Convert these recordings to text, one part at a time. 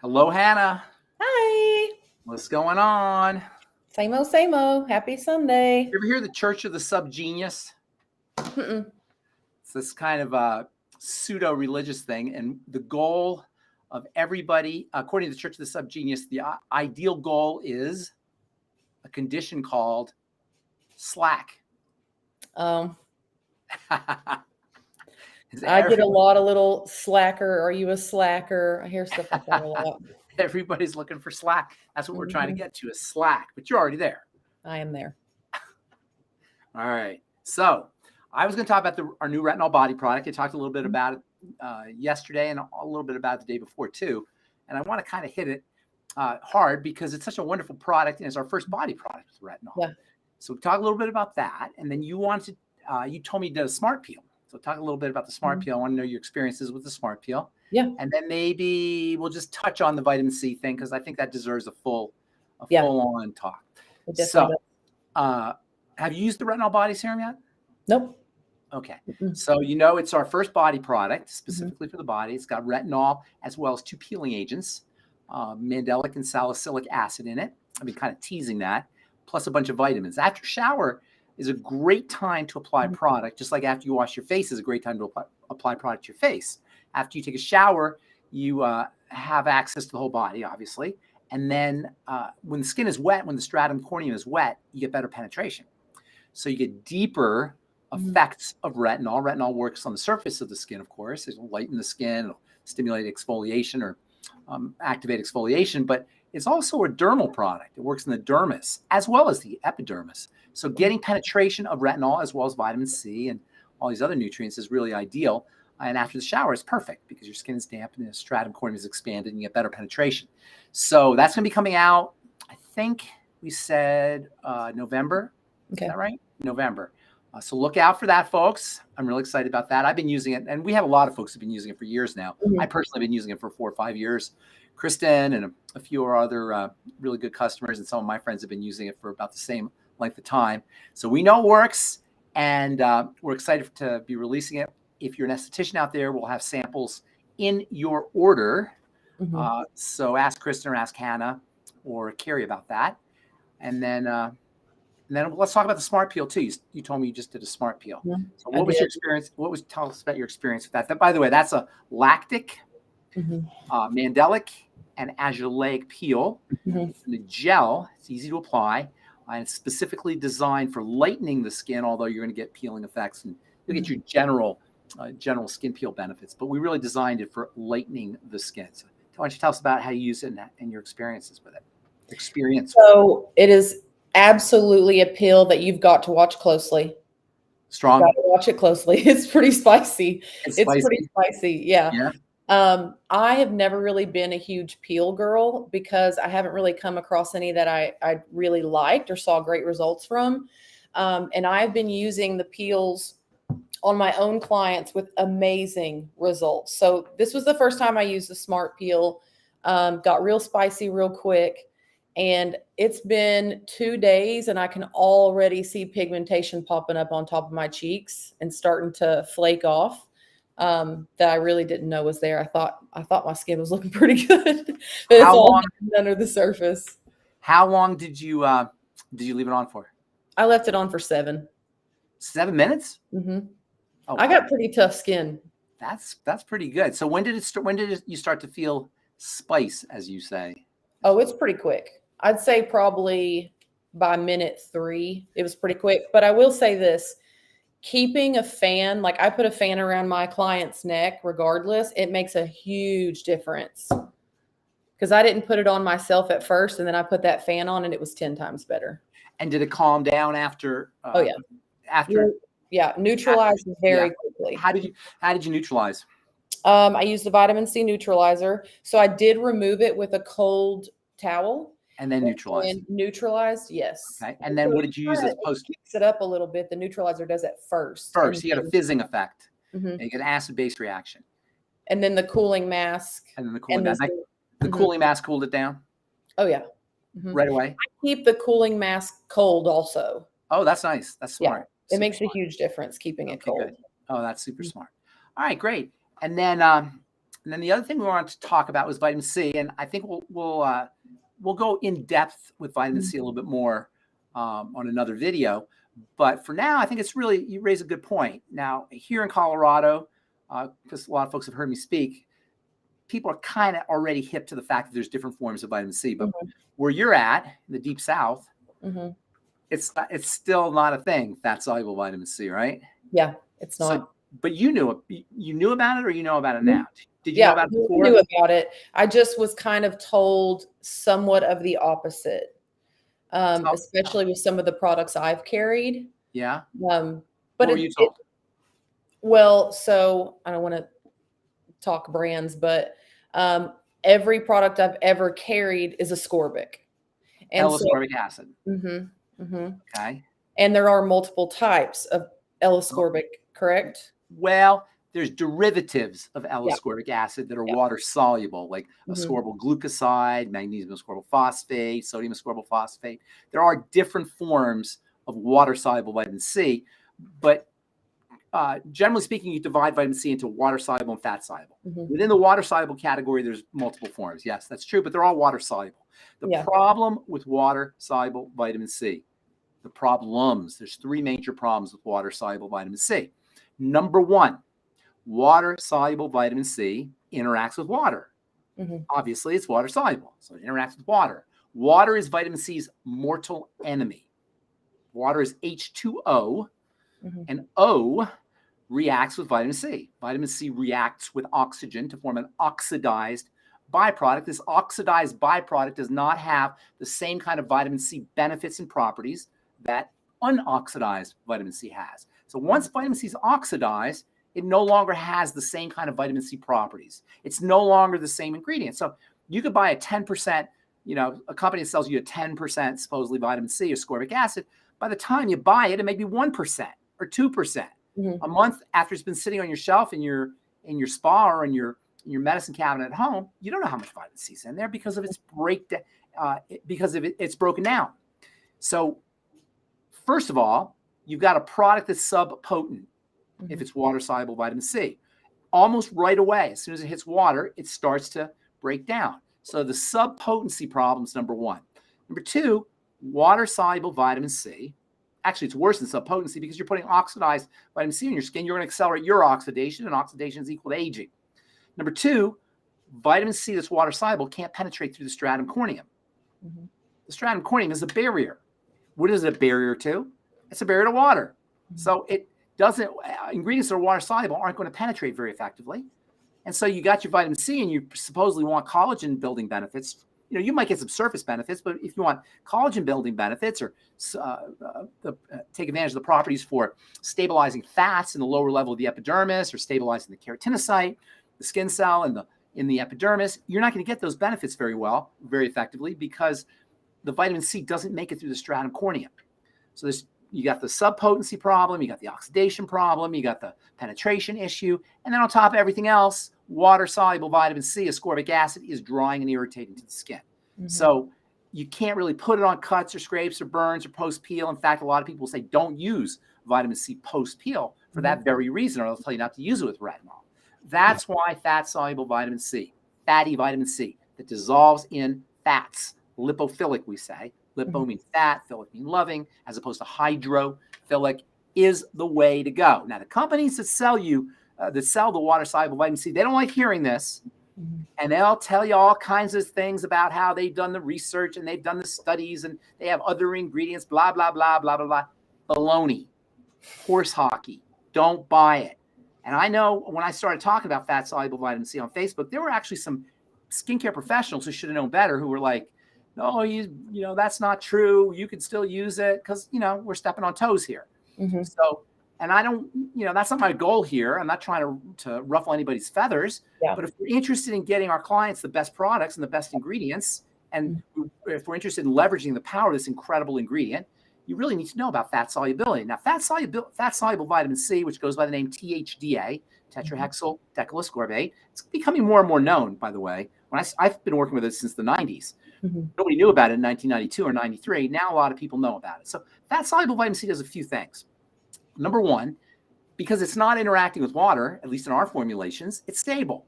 Hello, Hannah. Hi. What's going on? Same old, same old. Happy Sunday. You ever hear the Church of the Subgenius? Mm-mm. It's this kind of pseudo-religious thing, and the goal of everybody, according to the Church of the Subgenius, the ideal goal is a condition called slack. I Is get a lot of little slacker. Are you a slacker? I hear stuff like that a lot. Everybody's looking for slack. That's what we're trying to get to, is slack, but you're already there. I am there. All right. So I was going to talk about our new Retinol Body product. I talked a little bit about it yesterday and a little bit about it the day before too. And I want to kind of hit it hard because it's such a wonderful product and it's our first body product with retinol. Yeah. So talk a little bit about that. And then you told me you did a smart peel. So talk a little bit about the smart peel. I want to know your experiences with the smart peel. Yeah. And then maybe we'll just touch on the vitamin C thing because I think that deserves a full-on talk. So have you used the Retinol Body Serum yet? Nope. Okay. So it's our first body product specifically for the body. It's got retinol as well as 2 peeling agents, mandelic and salicylic acid in it. I've been kind of teasing that, plus a bunch of vitamins. After shower is a great time to apply product, just like after you wash your face is a great time to apply product to your face. After you take a shower, you have access to the whole body, obviously. And then when the skin is wet, when the stratum corneum is wet, you get better penetration. So you get deeper effects of retinol. Retinol works on the surface of the skin, of course. It'll lighten the skin, it'll stimulate exfoliation or activate exfoliation, but it's also a dermal product. It works in the dermis as well as the epidermis. So getting penetration of retinol as well as vitamin C and all these other nutrients is really ideal. And after the shower is perfect because your skin is damp and the stratum corneum is expanded and you get better penetration. So that's going to be coming out, I think we said November. Okay. Is that right? November. So look out for that, folks. I'm really excited about that. I've been using it, and we have a lot of folks who've been using it for years now. I personally have been using it for 4 or 5 years. Kristen and a few of our other really good customers and some of my friends have been using it for about the same length of time. So we know it works, and we're excited to be releasing it. If you're an esthetician out there, we'll have samples in your order. So ask Kristen or ask Hanna or Carrie about that. And then let's talk about the smart peel too. You told me you just did a smart peel. So what was your experience? Tell us about your experience with that. By the way, that's a lactic, mandelic, and azelaic peel. It's in a gel. It's easy to apply. And it's specifically designed for lightening the skin, although you're going to get peeling effects and you'll get your general skin peel benefits. But we really designed it for lightening the skin. So why don't you tell us about how you use it and your experiences with it? So it is absolutely a peel that you've got to watch closely. Strong. Got to watch it closely. It's pretty spicy. It's pretty spicy. Yeah. I have never really been a huge peel girl because I haven't really come across any that I really liked or saw great results from. And I've been using the peels on my own clients with amazing results. So this was the first time I used the smart peel, got real spicy real quick. And it's been 2 days and I can already see pigmentation popping up on top of my cheeks and starting to flake off that I really didn't know was there. I thought my skin was looking pretty good, but it's all under the surface. How long did you leave it on for? I left it on for 7. 7 minutes? Oh, I got pretty tough skin. That's pretty good. So when did you start to feel spice, as you say? Oh, it's pretty quick. I'd say probably by minute 3, it was pretty quick. But I will say this, keeping a fan, like I put a fan around my client's neck, regardless, it makes a huge difference. Because I didn't put it on myself at first, and then I put that fan on and it was 10 times better. And did it calm down after? Oh yeah. Neutralized very quickly. How did you neutralize? I used the vitamin C neutralizer. So I did remove it with a cold towel. And then neutralized, yes. Okay. And then what did you use as post? Mix it up a little bit. The neutralizer does it first. You get a fizzing effect. And you get an acid-base reaction. And then the cooling mask. The cooling mask cooled it down? Oh, yeah. Right away? I keep the cooling mask cold also. Oh, that's nice. That's smart. Yeah. It makes a huge difference keeping it cold. Good. Oh, that's super smart. All right, great. And then And then the other thing we wanted to talk about was vitamin C, and I think we'll go in depth with vitamin C a little bit more on another video. But for now, I think it's really, you raise a good point. Now, here in Colorado, because a lot of folks have heard me speak, people are kind of already hip to the fact that there's different forms of vitamin C. But where you're at, in the deep south, it's still not a thing, fat-soluble vitamin C, right? Yeah, it's not. So, but you knew about it, or you know about it now? Did you know about it before? I knew about it. I just was kind of told somewhat of the opposite, especially with some of the products I've carried. Yeah. But what were you told? Well, so I don't want to talk brands, but every product I've ever carried is ascorbic. And L-ascorbic acid. Okay. And there are multiple types of L-ascorbic, correct? Well, there's derivatives of L-ascorbic acid that are water soluble, like ascorbyl glucoside, magnesium ascorbyl phosphate, sodium ascorbyl phosphate. There are different forms of water soluble vitamin C, but generally speaking, you divide vitamin C into water soluble and fat soluble. Within the water soluble category, there's multiple forms. Yes, that's true, but they're all water soluble. The problem with water soluble vitamin C, there's three major problems with water soluble vitamin C. Number one, water soluble vitamin C interacts with water. Obviously, it's water soluble, so it interacts with water. Water is vitamin C's mortal enemy. Water is H2O, and O reacts with vitamin C. Vitamin C reacts with oxygen to form an oxidized byproduct. This oxidized byproduct does not have the same kind of vitamin C benefits and properties that unoxidized vitamin C has. So once vitamin C is oxidized, it no longer has the same kind of vitamin C properties. It's no longer the same ingredient. So you could buy a 10%, a company that sells you a 10% supposedly vitamin C or ascorbic acid. By the time you buy it, it may be 1% or 2%. A month after it's been sitting on your shelf in your spa or in your medicine cabinet at home, you don't know how much vitamin C is in there because of its breakdown, it's broken down. So first of all, you've got a product that's subpotent if it's water-soluble vitamin C. Almost right away, as soon as it hits water, it starts to break down. So the subpotency problem is number one. Number two, water-soluble vitamin C. Actually, it's worse than subpotency because you're putting oxidized vitamin C in your skin. You're going to accelerate your oxidation, and oxidation is equal to aging. Number two, vitamin C that's water-soluble can't penetrate through the stratum corneum. The stratum corneum is a barrier. What is it a barrier to? It's a barrier to water. So it doesn't, ingredients that are water soluble aren't going to penetrate very effectively. And so you got your vitamin C and you supposedly want collagen building benefits. You might get some surface benefits, but if you want collagen building benefits or take advantage of the properties for stabilizing fats in the lower level of the epidermis or stabilizing the keratinocyte, the skin cell in the epidermis, you're not going to get those benefits very effectively because the vitamin C doesn't make it through the stratum corneum. So you got the subpotency problem, you got the oxidation problem, you got the penetration issue, and then on top of everything else, water-soluble vitamin C, ascorbic acid, is drying and irritating to the skin. So you can't really put it on cuts or scrapes or burns or post-peel. In fact, a lot of people say don't use vitamin C post-peel for that very reason, or they'll tell you not to use it with retinol. That's why fat-soluble vitamin C, fatty vitamin C, that dissolves in fats, lipophilic we say, lipo means fat, philic means loving, as opposed to hydrophilic, is the way to go. Now, the companies that sell the water-soluble vitamin C, they don't like hearing this, and they'll tell you all kinds of things about how they've done the research and they've done the studies and they have other ingredients, blah, blah, blah, blah, blah, blah. Baloney, horse hockey, don't buy it. And I know when I started talking about fat-soluble vitamin C on Facebook, there were actually some skincare professionals who should have known better who were like, no, that's not true. You can still use it because, we're stepping on toes here. So, and I don't, that's not my goal here. I'm not trying to ruffle anybody's feathers. But if we're interested in getting our clients the best products and the best ingredients, and if we're interested in leveraging the power of this incredible ingredient, you really need to know about fat solubility. Now, fat-soluble vitamin C, which goes by the name THDA, tetrahexyl decylascorbate, it's becoming more and more known, by the way. I've been working with it since the 90s. Nobody knew about it in 1992 or 93. Now a lot of people know about it. So fat-soluble vitamin C does a few things. Number one, because it's not interacting with water, at least in our formulations, it's stable.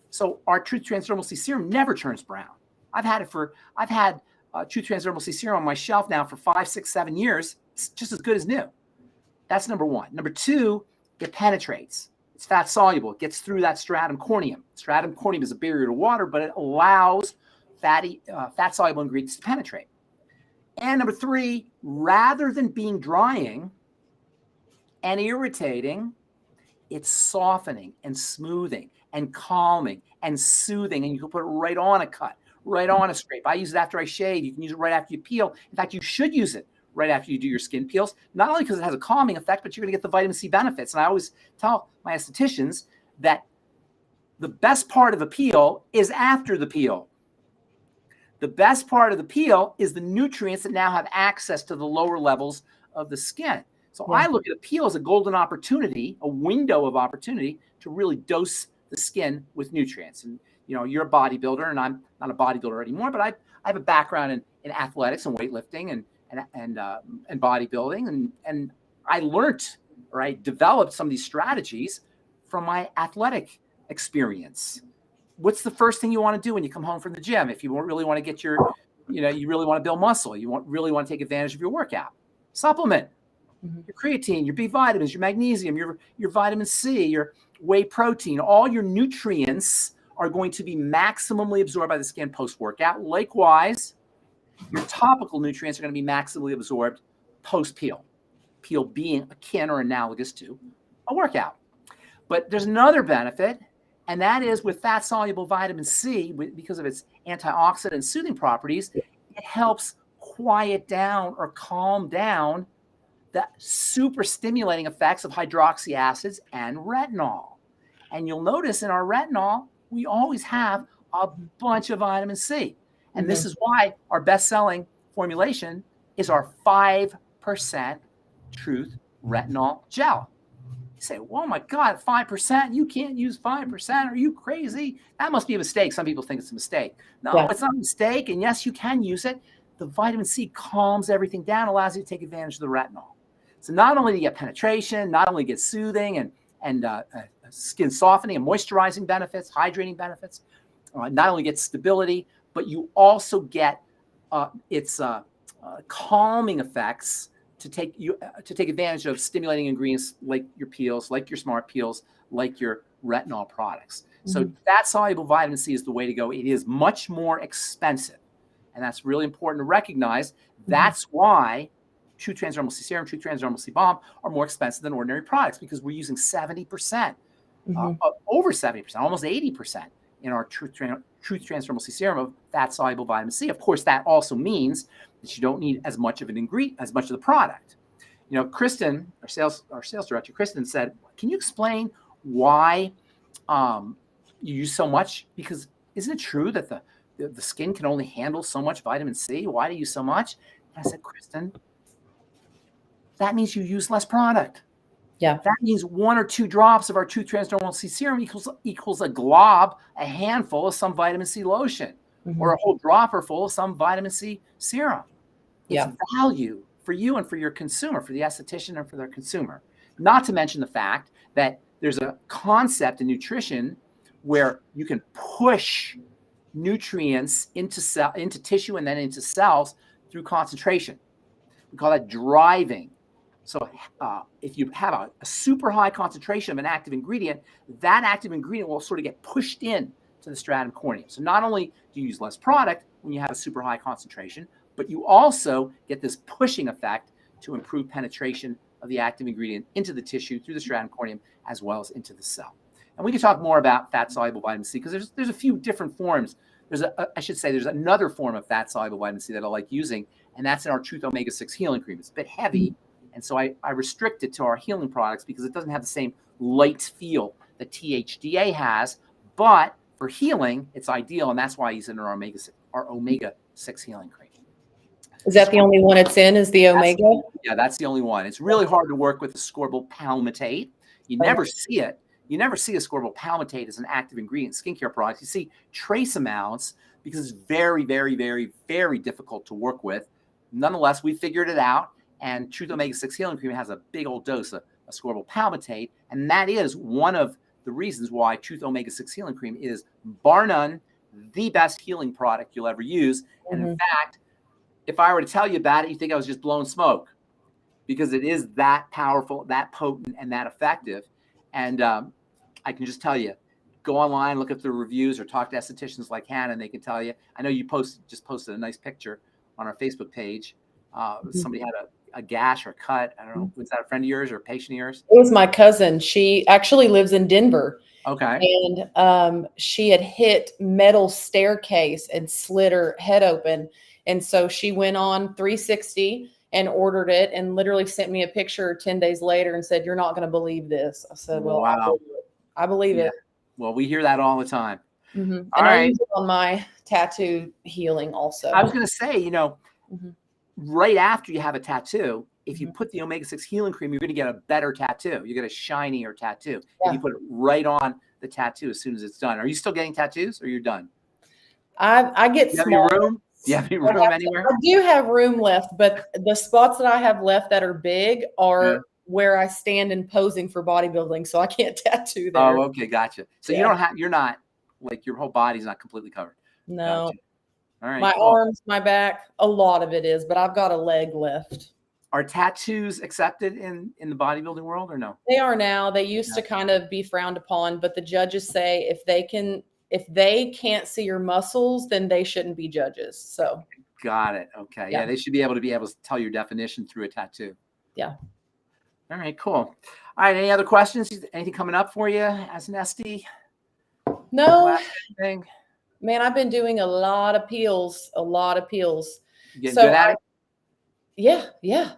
So our Truth Transdermal C serum never turns brown. I've had Truth Transdermal C serum on my shelf now for 5, 6, 7 years. It's just as good as new. That's number one. Number two, it penetrates. It's fat soluble. It gets through that stratum corneum. Stratum corneum is a barrier to water, but it allows fat soluble ingredients to penetrate. And number three, rather than being drying and irritating, it's softening and smoothing and calming and soothing. And you can put it right on a cut, right on a scrape. I use it after I shave. You can use it right after you peel. In fact, you should use it right after you do your skin peels, not only because it has a calming effect, but you're going to get the vitamin C benefits. And I always tell my estheticians that the best part of the peel is after the peel. The best part of the peel is the nutrients that now have access to the lower levels of the skin. So I look at a peel as a golden opportunity, a window of opportunity to really dose the skin with nutrients. And, you know, you're a bodybuilder, and I'm not a bodybuilder anymore, but I have a background in athletics and weightlifting and bodybuilding. And I learned, or I developed some of these strategies from my athletic experience. What's the first thing you want to do when you come home from the gym? If you really want to get you really want to build muscle, really want to take advantage of your workout, supplement your creatine, your B vitamins, your magnesium, your vitamin C, your whey protein. All your nutrients are going to be maximally absorbed by the skin post-workout. Likewise, your topical nutrients are going to be maximally absorbed post-peel. Peel being akin or analogous to a workout. But there's another benefit, and that is with fat-soluble vitamin C, because of its antioxidant and soothing properties, it helps quiet down or calm down the super stimulating effects of hydroxy acids and retinol. And you'll notice in our retinol, we always have a bunch of vitamin C. And this is why our best-selling formulation is our 5% Truth Retinol Gel. You say, oh my God, 5%? You can't use 5%? Are you crazy? That must be a mistake. Some people think it's a mistake. No, it's not a mistake. And yes, you can use it. The vitamin C calms everything down, allows you to take advantage of the retinol. So not only do you get penetration, not only get soothing and skin softening and moisturizing benefits, hydrating benefits, not only get stability, but you also get its calming effects to take advantage of stimulating ingredients like your peels, like your smart peels, like your retinol products. So fat soluble vitamin C is the way to go. It is much more expensive, and that's really important to recognize. That's why Truth Transdermal C Serum, Truth Transdermal C Balm are more expensive than ordinary products, because we're using 70%, over 70%, almost 80% in our Truth Transdermal C Serum of fat soluble vitamin C. Of course, that also means that you don't need as much of an ingredient, as much of the product. You know, Kristen, our sales director, Kristen said, "Can you explain why you use so much? Because isn't it true that the skin can only handle so much vitamin C? Why do you use so much?" And I said, "Kristen, that means you use less product. Yeah. That means 1 or 2 drops of our Truth Transdermal C Serum equals a glob, a handful of some vitamin C lotion, or a whole dropper full of some vitamin C serum. It's value for you and for your consumer, for the esthetician and for their consumer. Not to mention the fact that there's a concept in nutrition where you can push nutrients into tissue and then into cells through concentration. We call that driving. So if you have a super high concentration of an active ingredient, that active ingredient will sort of get pushed in to the stratum corneum. So not only do you use less product when you have a super high concentration, but you also get this pushing effect to improve penetration of the active ingredient into the tissue through the stratum corneum as well as into the cell. And we can talk more about fat-soluble vitamin C because there's a few different forms. There's another form of fat-soluble vitamin C that I like using, and that's in our Truth Omega-6 Healing Cream. It's a bit heavy, and so I restrict it to our healing products because it doesn't have the same light feel that THDA has, but for healing, it's ideal, and that's why I use it in our Omega-6 Healing Cream. Is that the only one it's in, is the Omega? That's the only one. It's really hard to work with ascorbyl palmitate. You never see it. You never see ascorbyl palmitate as an active ingredient in skincare products. You see trace amounts because it's very, very, very, very difficult to work with. Nonetheless, we figured it out, and Truth Omega-6 Healing Cream has a big old dose of ascorbyl palmitate, and that is one of the reasons why Truth Omega-6 Healing Cream is, bar none, the best healing product you'll ever use. And in fact, if I were to tell you about it, you think I was just blowing smoke, because it is that powerful, that potent, and that effective. And I can just tell you, go online, look at the reviews, or talk to estheticians like Hanna, and they can tell you. I know you just posted a nice picture on our Facebook page. Somebody had a gash or cut. I don't know. Was that a friend of yours or a patient of yours? It was my cousin. She actually lives in Denver. Okay. And she had hit metal staircase and slid her head open. And so she went on 360 and ordered it, and literally sent me a picture 10 days later and said, "You're not going to believe this." I said, "Well, wow. I believe it." Well, we hear that all the time. And I use it on my tattoo healing also. I was going to say, right after you have a tattoo, if you put the Omega-6 Healing Cream, you're going to get a better tattoo. You get a shinier tattoo. If you put it right on the tattoo as soon as it's done. Are you still getting tattoos, or you're done? I get small. Room? Do you have any room anywhere? I do have room left, but the spots that I have left that are big are where I stand and posing for bodybuilding, so I can't tattoo there. Oh, okay, gotcha. So you're not like, your whole body's not completely covered. No. Gotcha. All right. My arms, my back, a lot of it is, but I've got a leg left. Are tattoos accepted in the bodybuilding world, or no? They are now. They used to kind of be frowned upon, but the judges say if they can't see your muscles, then they shouldn't be judges. So got it. Okay. Yeah, they should be able to tell your definition through a tattoo. Yeah. All right, cool. All right, any other questions? Anything coming up for you as an SD? No. Man, I've been doing a lot of peels. Getting good at it? Yeah.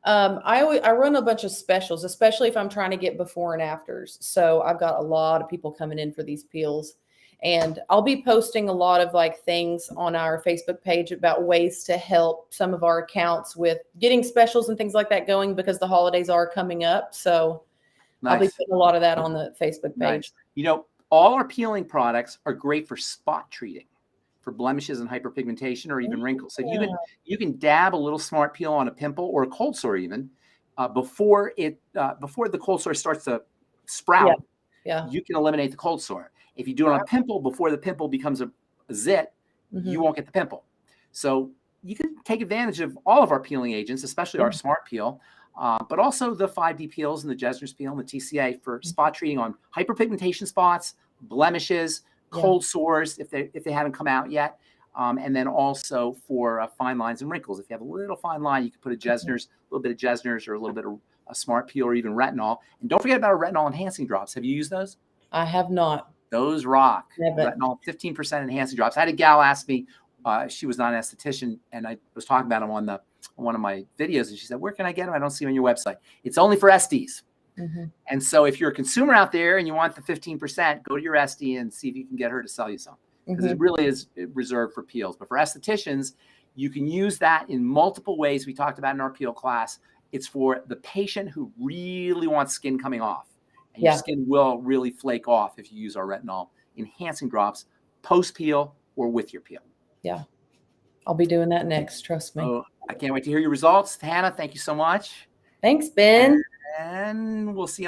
I run a bunch of specials, especially if I'm trying to get before and afters. So I've got a lot of people coming in for these peels, and I'll be posting a lot of things on our Facebook page about ways to help some of our accounts with getting specials and things like that going, because the holidays are coming up. So I'll be putting a lot of that on the Facebook page. All our peeling products are great for spot treating, for blemishes and hyperpigmentation, or even wrinkles. So you can dab a little Smart Peel on a pimple or a cold sore even before the cold sore starts to sprout. You can eliminate the cold sore. If you do it on a pimple before the pimple becomes a zit, you won't get the pimple. So you can take advantage of all of our peeling agents, especially our Smart Peel, but also the 5D peels and the Jesner's peel and the TCA for spot treating on hyperpigmentation spots, blemishes, cold sores if they haven't come out yet, and then also for fine lines and wrinkles. If you have a little fine line, you can put a little bit of Jesner's, or a little bit of a Smart Peel, or even retinol. And don't forget about our retinol enhancing drops. Have you used those? I have not. Those rock. Retinol 15% enhancing drops. I had a gal ask me, she was not an esthetician, and I was talking about them on one of my videos, and she said, "Where can I get them? I don't see them on your website." It's only for SDs. And so if you're a consumer out there and you want the 15%, go to your SD and see if you can get her to sell you some, because it really is reserved for peels. But for estheticians, you can use that in multiple ways. We talked about in our peel class. It's for the patient who really wants skin coming off, and your skin will really flake off if you use our retinol enhancing drops post peel or with your peel. Yeah, I'll be doing that next. Trust me. Oh, I can't wait to hear your results. Hanna, thank you so much. Thanks, Ben. And we'll see you